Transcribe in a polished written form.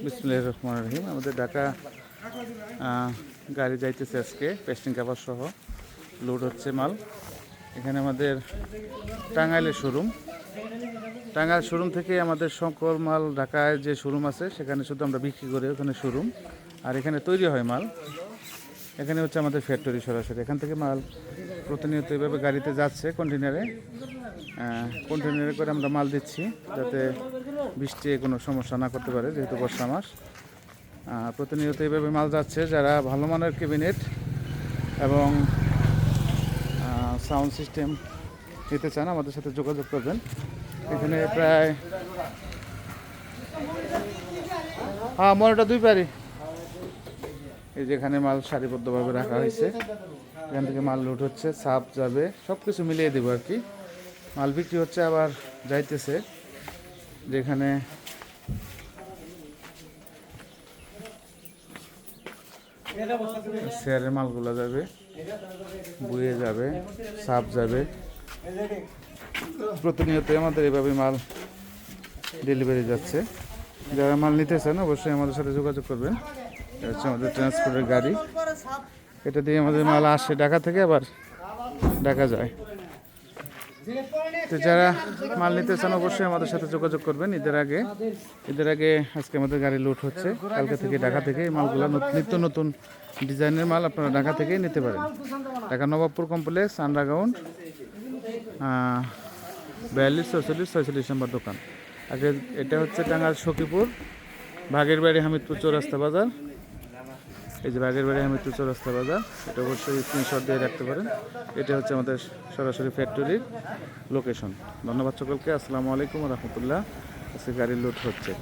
বিসমিল্লাহির রহমানির রহিম। আমাদের ঢাকা গাড়ি যাইতেছে আজকে পেস্টিং কাভার সহ লোড হচ্ছে মাল। এখানে আমাদের টাঙ্গাইলের শোরুম, টাঙ্গাইল শোরুম থেকে আমাদের সকল মাল ঢাকায় যে শোরুম আছে সেখানে শুধু আমরা বিক্রি করি, ওখানে শোরুম। আর এখানে তৈরি হয় মাল, এখানে হচ্ছে আমাদের ফ্যাক্টরি সরাসরি। এখান থেকে মাল প্রতিনিয়ত এভাবে গাড়িতে যাচ্ছে কন্টেনারে করে আমরা মাল দিচ্ছি, যাতে বৃষ্টি কোনো সমস্যা না করতে পারে, যেহেতু বর্ষা মাস। প্রতিনিয়ত এইভাবে মাল যাচ্ছে। যারা ভালো মানের ক্যাবিনেট এবং সাউন্ড সিস্টেম নিতে চান আমাদের সাথে যোগাযোগ করবেন। এখানে প্রায় মনেটা 2 পারি। এই যেখানে মাল সারিবদ্ধভাবে রাখা হয়েছে, এখান থেকে মাল লোড হচ্ছে, সাপ যাবে, সব কিছু মিলিয়ে দেবো আর কি। মাল বিক্রি হচ্ছে, আবার যাইতেছে। যেখানে শেয়ারের মালগুলো যাবে, বয়ে যাবে, সাপ যাবে। প্রতিনিয়ত আমাদের এভাবে মাল ডেলিভারি যাচ্ছে। যারা মাল নিতে চান অবশ্যই আমাদের সাথে যোগাযোগ করবেন। এটা হচ্ছে আমাদের ট্রান্সপোর্টের গাড়ি, এটা দিয়ে আমাদের মাল আসে ঢাকা থেকে, আবার ঢাকা যায়। তো যারা মাল নিতে চান অবশ্যই আমাদের সাথে যোগাযোগ করবেন। ঈদের আগে আজকে আমাদের গাড়ি লোড হচ্ছে, কালকে থেকে ঢাকা থেকে এই মালগুলো নিত্য নতুন ডিজাইনের মাল আপনারা ঢাকা থেকেই নিতে পারেন। ঢাকা নবাবপুর কমপ্লেক্স, আন্ডারগ্রাউন্ড, 42, 46, 46 নম্বর দোকান। আগে এটা হচ্ছে টাঙ্গাইল সখীপুর, বাগের বাড়ি, হামিদপুর চৌরাস্তা বাজার। এই যে বাগের বাড়ি, হামিদপুর চৌরাস্তা বাজার, এটা অবশ্যই স্ক্রিনশট দিয়ে রাখতে পারেন। এটা হচ্ছে আমাদের সরাসরি ফ্যাক্টরির লোকেশন। ধন্যবাদ সকলকে। আসসালামু আলাইকুম রহমতুল্লাহ। আজকে গাড়ি লোড হচ্ছে।